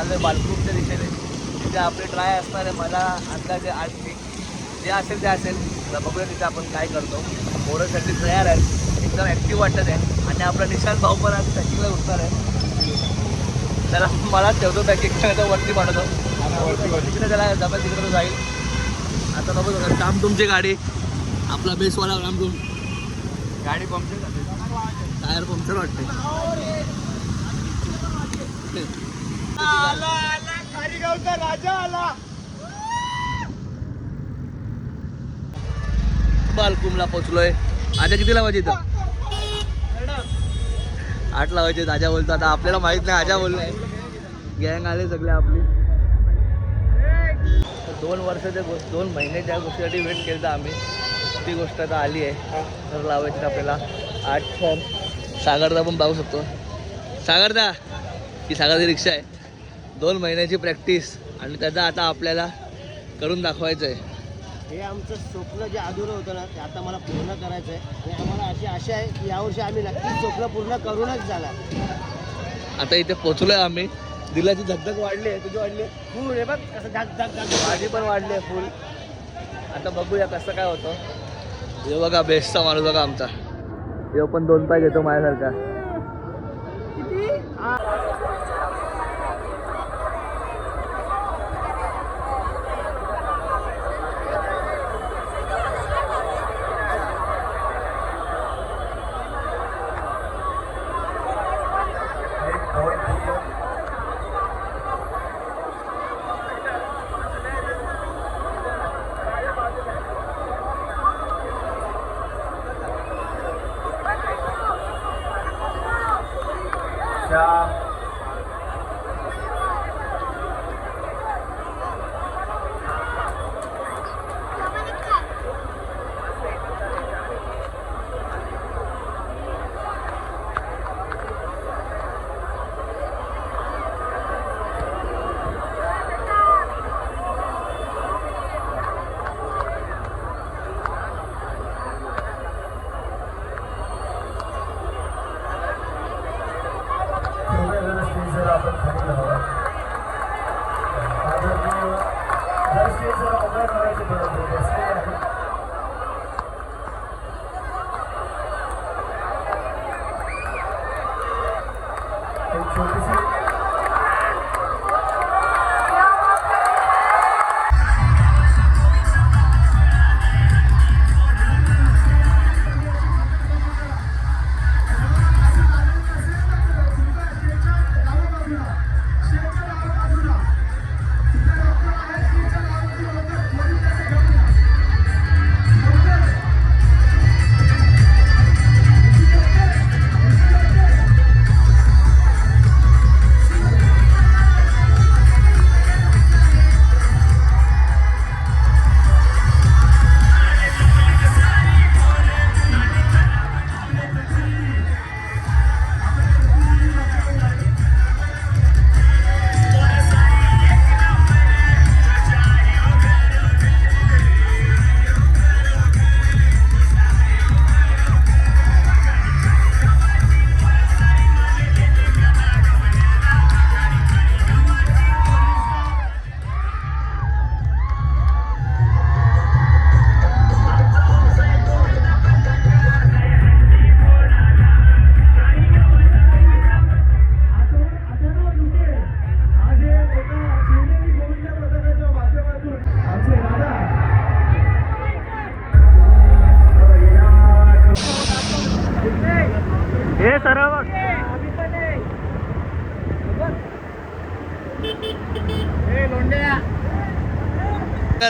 चालू आहे बालकुमच्या दिशेने. तिथे आपली ट्राय असणार आहे. मला अंदाजे आज जे असेल ते असेल. तर बघूया तिथे आपण काय करतो. पोरांसाठी तयार आहे, एकदम ॲक्टिव्ह वाटत आहे. आणि आपला निशांत भाऊ पण आज पॅकिंगला उठणार आहे. त्याला मला ठेवतो पॅकिंग वरती बनवतो आणि तिकडे त्याला जमेल तिकडे जाईल. आता बघू काम तुमची गाडी आपला बेसवाला काम तुम गाडी पंक्चर झाली, टायर पंक्चर वाटते. राजा आला. बालकुमला पोचलोय. आता कितीला वाजता इथं? 8ला वाजता. राजा बोलतो. आता आपल्याला माहित नाही राजा बोललाय. गँग आले सगळे आपली. 2 वर्षाच्या 2 महिने ज्या गोष्टीसाठी वेट केलं तर आम्ही ती गोष्ट आता आली आहे. तर लावायची आपल्याला 8 फॉर्म. सागरदा पण पाहू शकतो. सागरदा ही सागरची रिक्षा आहे. 2 महिन्याची प्रॅक्टिस आणि त्याचा आता आपल्याला करून दाखवायचं आहे. हे आमचं स्वप्न जे अधुरं होतं ना ते आता मला पूर्ण करायचं आहे. आणि आम्हाला अशी आशा आहे की यावर्षी आम्ही नक्कीच स्वप्न पूर्ण करूनच जाणार. आता इथे पोचलोय आम्ही. दिलाची धगधग वाढली आहे. तुझी वाढली आहे फुल. हे बघ कसं धग धग धग. माझी पण वाढली आहे फुल. आता बघूया कसं काय होतं. हे बघा बेस्टचा माणूस बघा आमचा. हे पण 2 पाय घेतो माझ्यासारखा.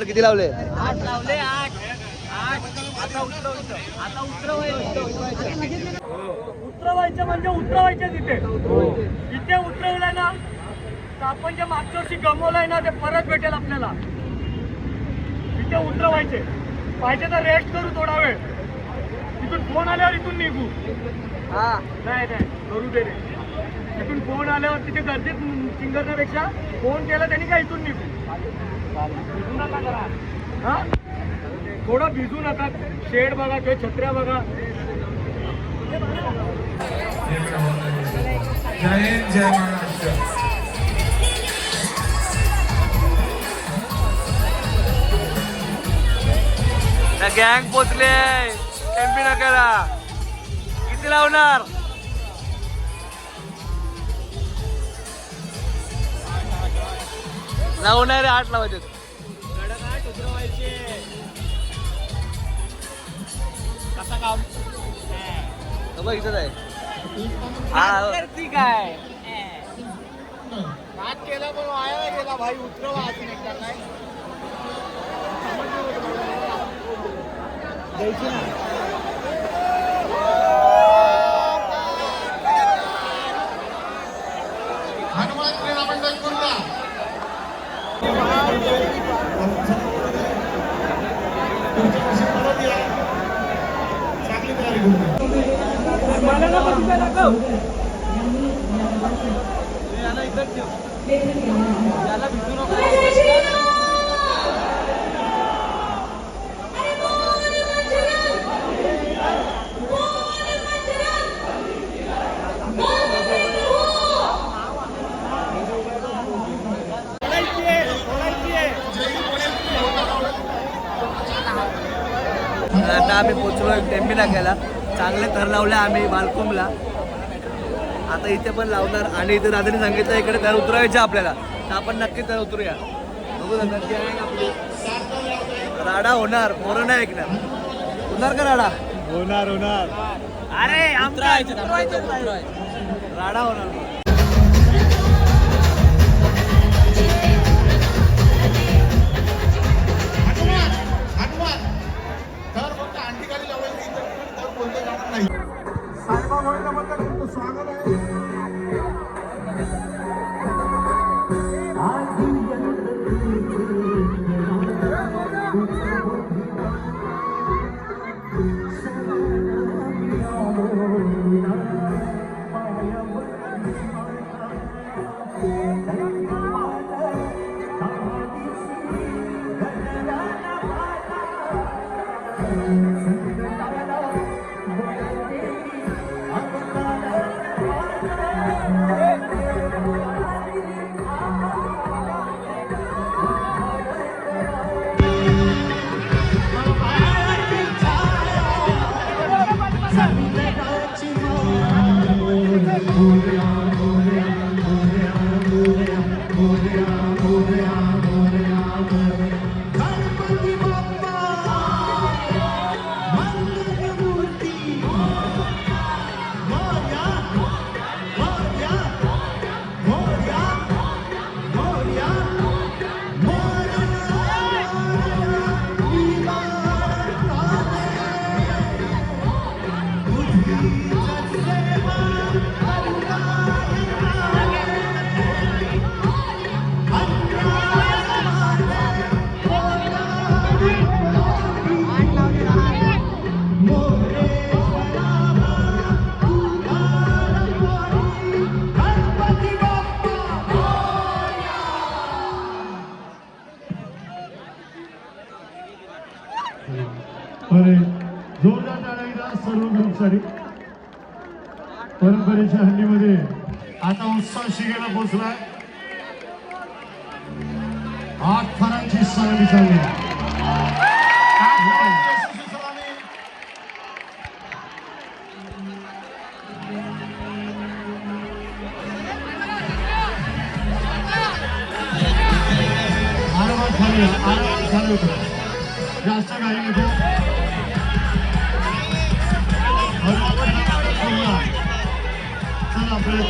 किती लावले? 8 लावले. 8 आता उतरवायचं म्हणजे उतरवायचं. तिथे उतरवलं ना तर आपण जे मागच्या वर्षी गमवलंय ना ते परत भेटेल आपल्याला. तिथे उतरवायचे. पाहिजे तर रेस्ट करू थोडा वेळ. इथून फोन आल्यावर इथून निघू. नाही करू दे रे. इथून फोन आल्यावर तिथे गर्दीत सिंगरण्यापेक्षा फोन केला त्यांनी काय इथून निघू. भिजू नका जरा. हा थोडं भिजू नका. शेड बघा किंवा छत्र्या बघा. जय हिंद जय महाराष्ट्र. गँग पोचले एमपी नाक्याला. किती लावणार? लावणारे 8 लावायचे. बघ इथंच आहे. काय नाच केला पण वाया गेला भाई. उतरवा अजून एकदा काय द्यायची ना. हनुमान क्रीडा मंडळ पूर्ण चांगली तयारी करू. मला ना बघितलं ना गं. याला इथंच ठेव. याला भिजू नको. आता आम्ही पोचलो टेम्पी नाक्याला. चांगले थर लावले आम्ही बालकुमला. आता इथे पण लावणार आणि इथे दादाने सांगितलं इकडे थर उतरायचे आपल्याला, तर आपण नक्की थर उतरूया. बघू नक्की आहे आपली राडा होणार. पोरं नाही ऐकणार. होणार का राडा? होणार होणार. अरे राडा होणार. हनुमान हनुमान तर फक्त अंडीखाली लावायची. तर कोणतं जाणार नाही. साहेबा मोहिल्याबद्दल तुमचं स्वागत आहे. अरे जोरदार टाळ्या सर्व ग्रुपसाठी. परंपरेच्या हंडीमध्ये आता उत्साह शिगेला पोहोचलाय. 8 थरांची सलामी चालली. आरामात खाली आरामात खाली होतो. जास्त काही नको. चला आपल्याला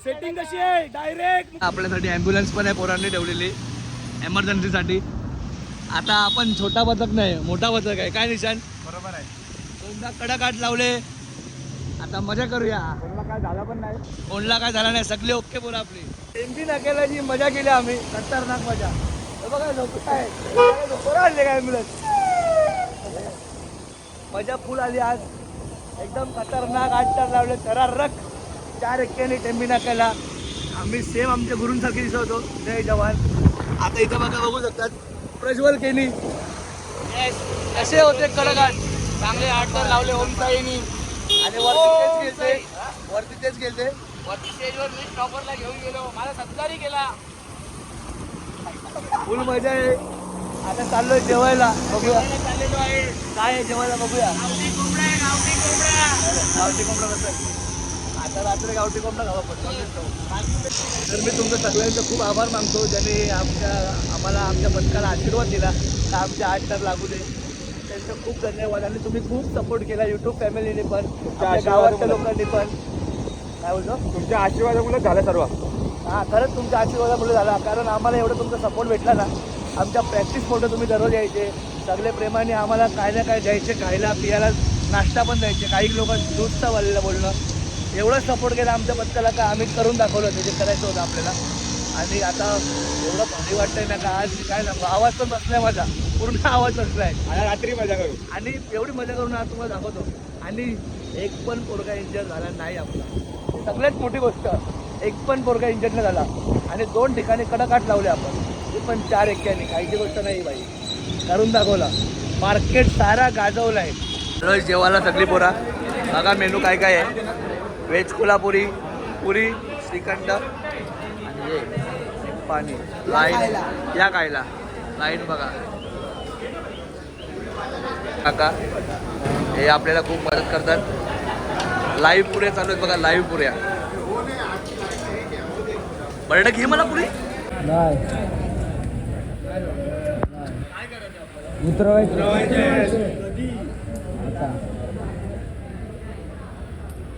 सेटिंग कशी आहे डायरेक्ट. आपल्यासाठी ॲम्ब्युलन्स पण आहे पोरांनी ठेवलेली एमर्जन्सीसाठी. आता आपण छोटा बदक नाही मोठा बदक आहे. काय निशान? बरोबर आहे. कोणता कडक आठ लावले. आता मजा करूया. कोणाला काय झालं पण नाही. कोणला काय झाला नाही. सगळे ओके बोला आपली. एमपी नाक्याला जी मजा केली आम्ही खतरनाक मजा. हे बघा लोक काय पोरं आणले काय ॲम्ब्युलन्स. मजा फुल आली आज. एकदम खतरनाक 8 तर लावले थरारक 4 एक्क्याने टेम्बी नाक्याला. आम्ही सेम आमच्या गुरूंसारखे दिसत होतो. जय जवान. आता इथं बघा बघू शकतात प्रज्वल केनी असे होते कडकाट चांगले 8 तर लावले ओम साईनी आणि वरती तेच गेलते वरती स्टेजवर मी टॉपरला घेऊन गेलो मला सत्कारी केला फुल मजा आहे. आता चाललोय जेवायला बघूया चाललेलो आहे काय आहे जेवायला बघूया गावठी कोंबडा कसं आहे आता रात्री गावठी कोंबडा खावा पडतो. तर मी तुमचं सगळ्यांचं खूप आभार मानतो ज्यांनी आम्हाला आमच्या पथकाला आशीर्वाद दिला तर आमच्या 8 तर लागू दे त्यांचं खूप धन्यवाद. आणि तुम्ही खूप सपोर्ट केला यूट्यूब फॅमिलीने पण आपल्या गावातल्या लोकांनी पण. काय बोलतो तुमच्या आशीर्वादामुळे झालं सर्व. हां खरंच तुमच्या आशीर्वादामुळे झाला कारण आम्हाला एवढं तुमचा सपोर्ट भेटला ना. आमच्या प्रॅक्टिस फोटो तुम्ही दररोज यायचे सगळे प्रेमाने आम्हाला काय ना काय द्यायचे खायला पियाला नाश्ता पण द्यायचे काही लोक दूधचा वालेलं बोलणं एवढं सपोर्ट केलं आमच्या पथकाला का आम्ही करून दाखवलं ते जे करायचं होतं आपल्याला. आणि आता एवढं भारी वाटतंय ना का आज काय सांगू आवाज पण बसलाय माझा पूर्ण आवाज बसलाय आणि रात्री मजा करू आणि एवढी मजा करून आज तुम्हाला दाखवतो. आणि एक पण पोरगा इंजर झाला नाही आपला सगळ्यात मोठी गोष्ट एक पण पोरगा इंजर नाही झाला. आणि 2 ठिकाणी कडकाट लावले आपण ते पण 4 एक्क्याने काहीची गोष्ट नाही बाई करून दाखवला. मार्केट सारा गाजवला आहे. रोज जेवायला सगळी पोरा बघा मेनू काय काय आहे. व्हेज कोल्हापुरी पुरी श्रीखंड आणि हे पाणी लाईन या खायला लाईन बघा काका हे आपल्याला खूप मदत करतात. लाईव्ह पुऱ्या चालू आहेत बघा लाईव्ह पुऱ्या बरं घे मला पुरी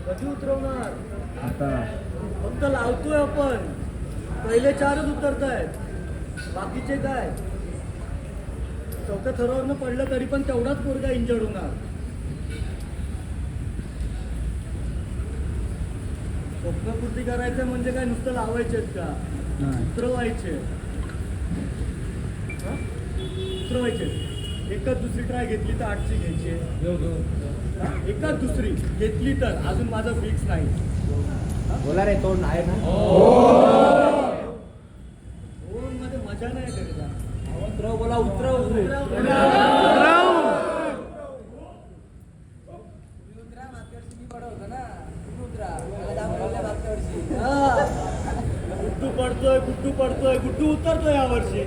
कधी उतरवणार फक्त लावतोय आपण पहिले 4च उतरत आहेत बाकीचे काय 4थ्या थरावरनं पडलं तरी पण तेवढाच पोरगा इंजर्ड होणार. स्वप्नपूर्ती करायचं म्हणजे काय नुसतं लावायचे का उतरवायचे एकच दुसरी ट्राय घेतली तर 8ची घ्यायची एकाच दुसरी घेतली तर अजून माझं फिक्स नाही. बोला रे तोंड आहे ना मध्ये मजा नाही करीता उतरव बोला उतरव गुड्डू पडतोय गुड्डू उतरतोय यावर्षी.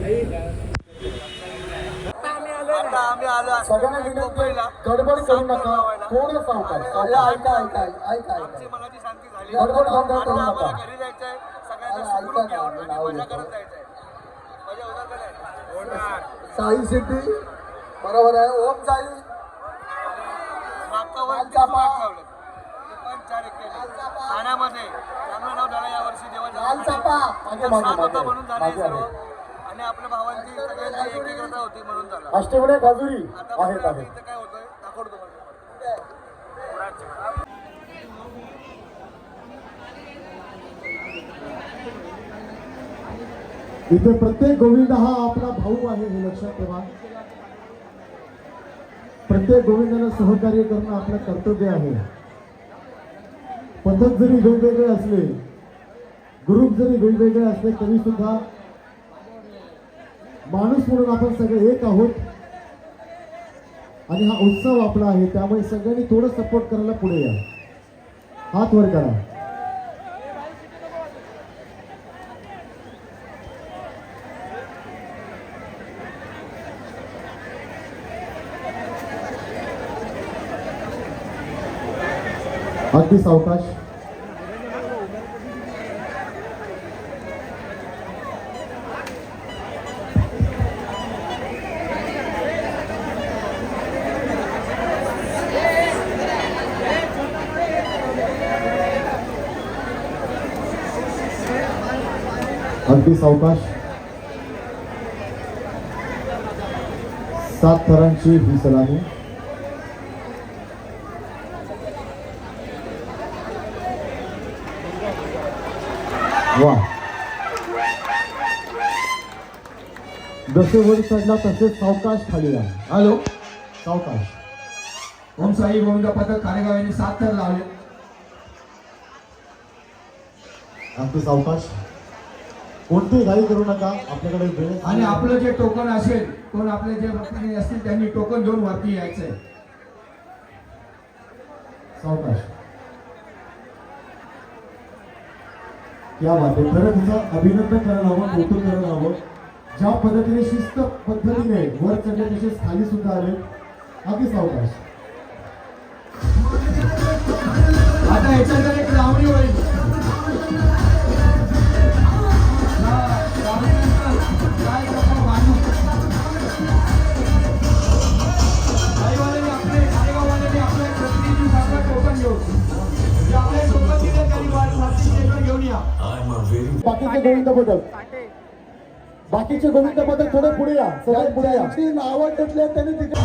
आता आम्ही आलो सगळ्यांना विनंती गडबड करू नका थोडं सावकाश ऐका आमची मनाची शांती झाली. गडबड आता करू आम्हाला नका. घरी जायचंय सगळ्यांना सुखरूप घेऊन आणि मजा करत जायचंय. मजा होणार का नाही होणार. साई सिद्धी बरोबर आहे ओम साई मागचा वर 30 वाट लावले ते पण 4 एक्क्याने ठाण्यामध्ये चांगलं नाव झालं यावर्षी देवाच्या साथ होता म्हणून झालं हे सर्व. आणि आपल्या भावांची सगळ्यांची एकीकता होती म्हणून झालं. अष्टविनायक हजुरी आता आहेत बघा इथं काय होतंय दाखवतो तुम्हाला. इथे प्रत्येक गोविंद हा आपला भाऊ आहे हे लक्षात ठेवा. प्रत्येक गोविंदाला सहकार्य करणं आपलं कर्तव्य आहे. पद्धत जरी वेगवेगळे असले ग्रुप जरी वेगवेगळे असले तरी सुद्धा माणूस म्हणून आपण सगळे एक आहोत. आणि हा उत्सव आपला आहे त्यामुळे सगळ्यांनी थोडं सपोर्ट करायला पुढे या. हात वर करा. अगदी सावकाश. अगदी सावकाश. 7 थरांची ही सलामी. वा जसे वर चढला तसे सावकाश खाली या. हॅलो सावकाश. ओम साई गोविंद पथक कारेगाव यांनी 7 थर लावले. अगदी सावकाश. कोणतीही घाई करू नका, आपल्याकडे वेळ आहे. आणि आपलं जे टोकन असेल, कोण आपले जे प्रतिनिधी असतील त्यांनी टोकन घेऊन वरती यायचंय. सावकाश. क्या बात आहे. खरं तुझं अभिनंदन करायला हवं, कौतुक करायला हवं. ज्या पद्धतीने शिस्त पद्धतीने वर चढले तसेच खाली सुद्धा आले. अगदी सावकाश. आता याच्यानंतर एक लावणी होईल. काय करतो माणूस? गाईवाल्याने आपले गाईवाल्याने आपल्या प्रतिनिधी सारखा टोकन घेऊन जे आपले टोकन दिले त्यांनी वारसाची स्टेजवर घेऊन या. बाकीचे गोविंद पदक, बाकीचे गोविंद पदक थोडे पुढे या, सगळ्यात पुढे या. नावं घेतले त्यांनी तिथे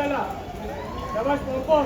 चला शाबास पोपो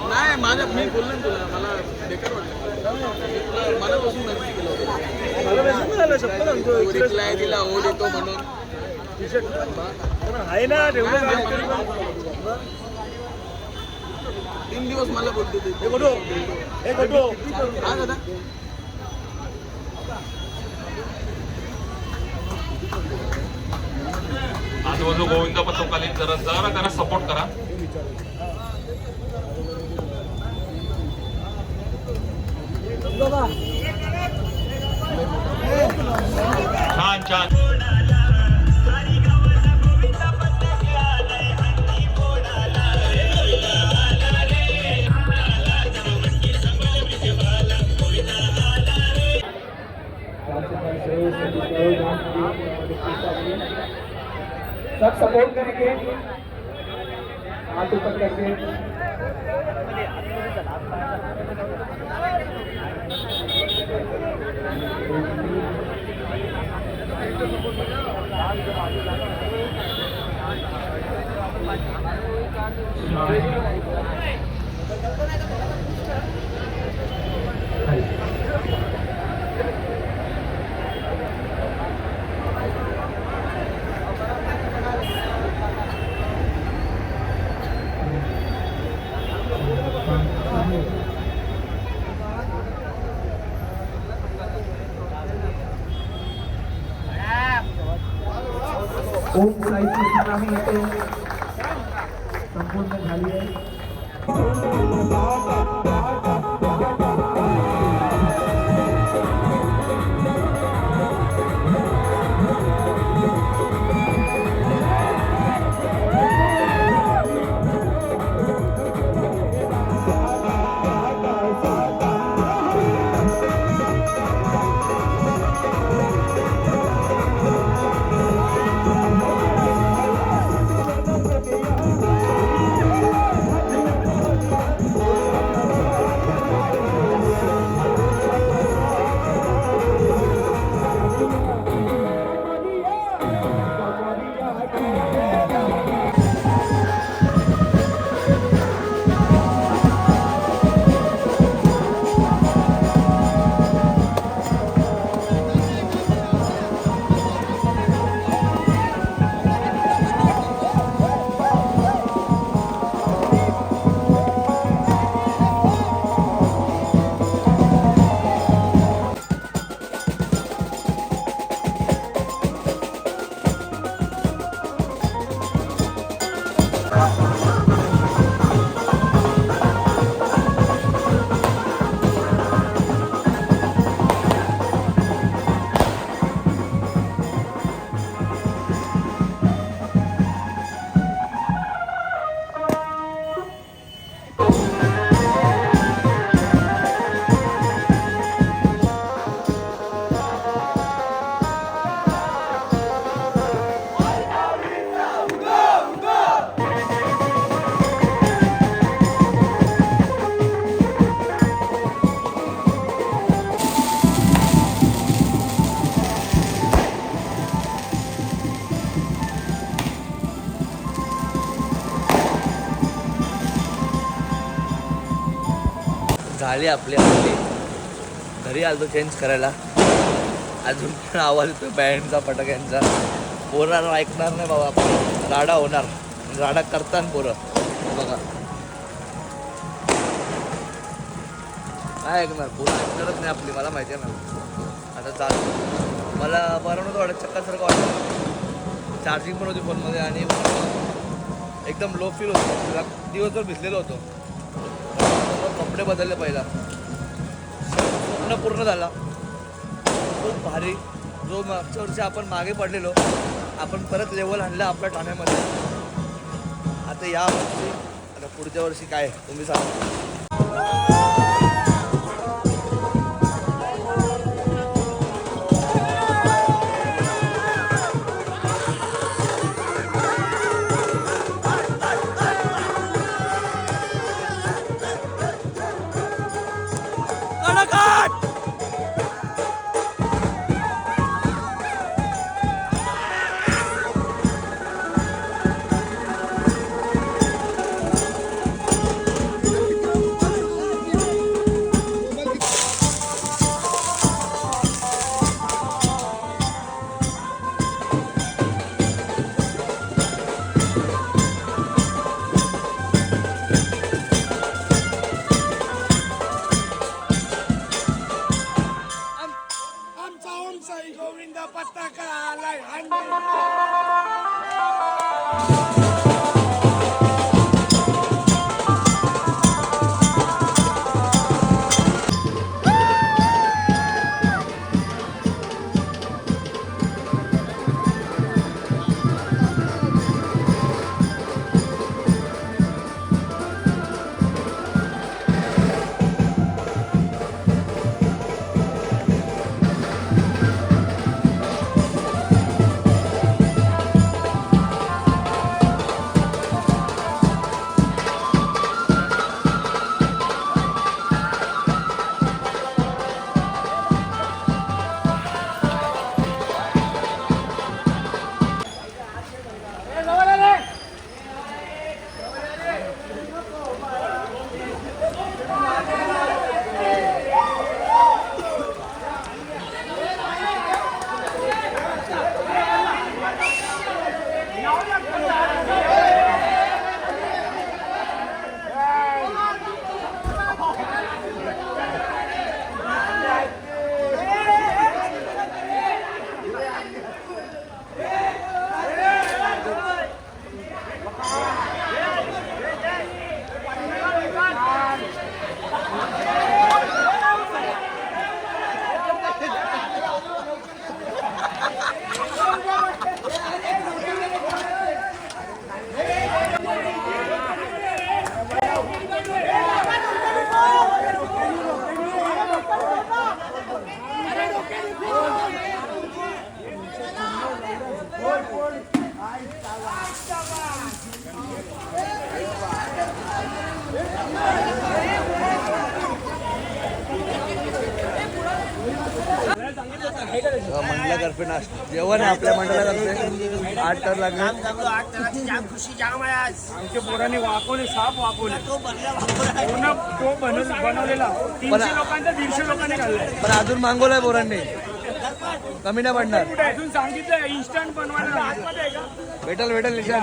नाही माझ्या मी बोललो ना तुला मला बेकार वाटलं मला बसून नक्की केलं रिप्लाय दिला हो देतो म्हणून आहे ना 3 दिवस मला बोलतो ते हा दादा आजूबाजू गोविंद पथकाली जरा सपोर्ट करा. छान छान सब सपोर्ट करेंगे हाथ ऊपर करके ओम साईची सुनामी इथे संपूर्ण झाली आहे. झाली आपली आपली घरी आलो चेंज करायला. अजून पण आवाज येतो बँडचा फटाक्यांचा. पोरं ऐकणार नाही बाबा, आपण राडा होणार. राडा करताना पोरं बघा काय ऐकणार, पोरं ऐकणारच नाही आपली. मला माहिती आहे ना. आता चालू मला बरं नव्हतं वाटत, चक्कासारखं वाटतं. चार्जिंग पण होती फोनमध्ये आणि एकदम लो फील होतो. दिवसभर भिजलेलो होतो. कपडे बदलले पहिला. स्वप्न पूर्ण झाला. खूप भारी. जो मागच्या वर्षी आपण मागे पडलेलो आपण परत लेवल आणलं आपल्या ठाण्यामध्ये. आता या वर्षी आता पुढच्या वर्षी काय तुम्ही सांगा. मंडळातर्फे नाश्ता जेवण आहे आपल्या मंडळातर्फे 8 टन लागले. आमच्या पोरांनी वाकवले, साप वाकवले. तो बनवलेला 300 लोकांचा 150 लोकांनी खाल्लाय. पण अजून मागवलंय पोरांनी. कमी नाही पडणार. अजून सांगितलं इन्स्टंट बनवायला आतमध्ये आहे का? भेटल निशान.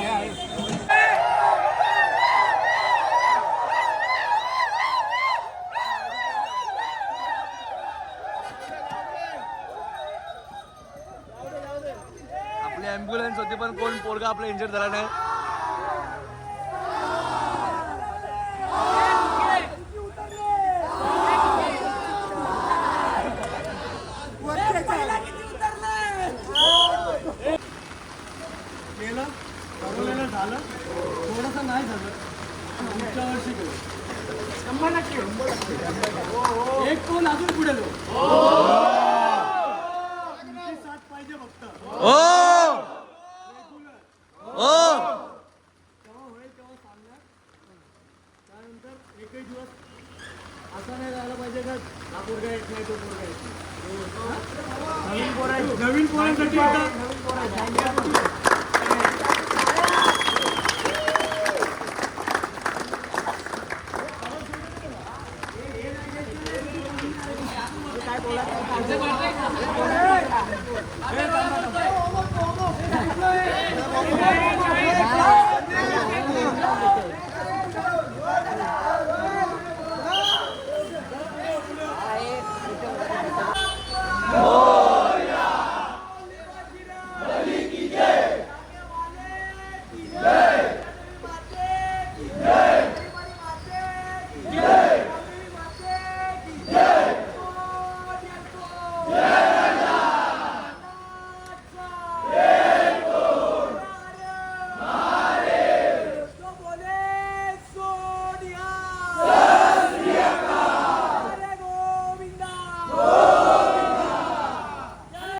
आपली ॲम्ब्युलन्स होती पण कोण पोरगा आपला इंजर्ड झाला नाही. झालं थोडंसं नाही झालं. पुढच्या वर्षी केलं 100%. एक कोण अजून पुढे साथ पाहिजे फक्त. ओ तेव्हा होईल तेव्हा सांगणार. त्यानंतर एकही दिवस असा नाही झाला पाहिजे का हा पोरगा येत नाही तो पोरगा येत नाही. नवीन पोरांसाठी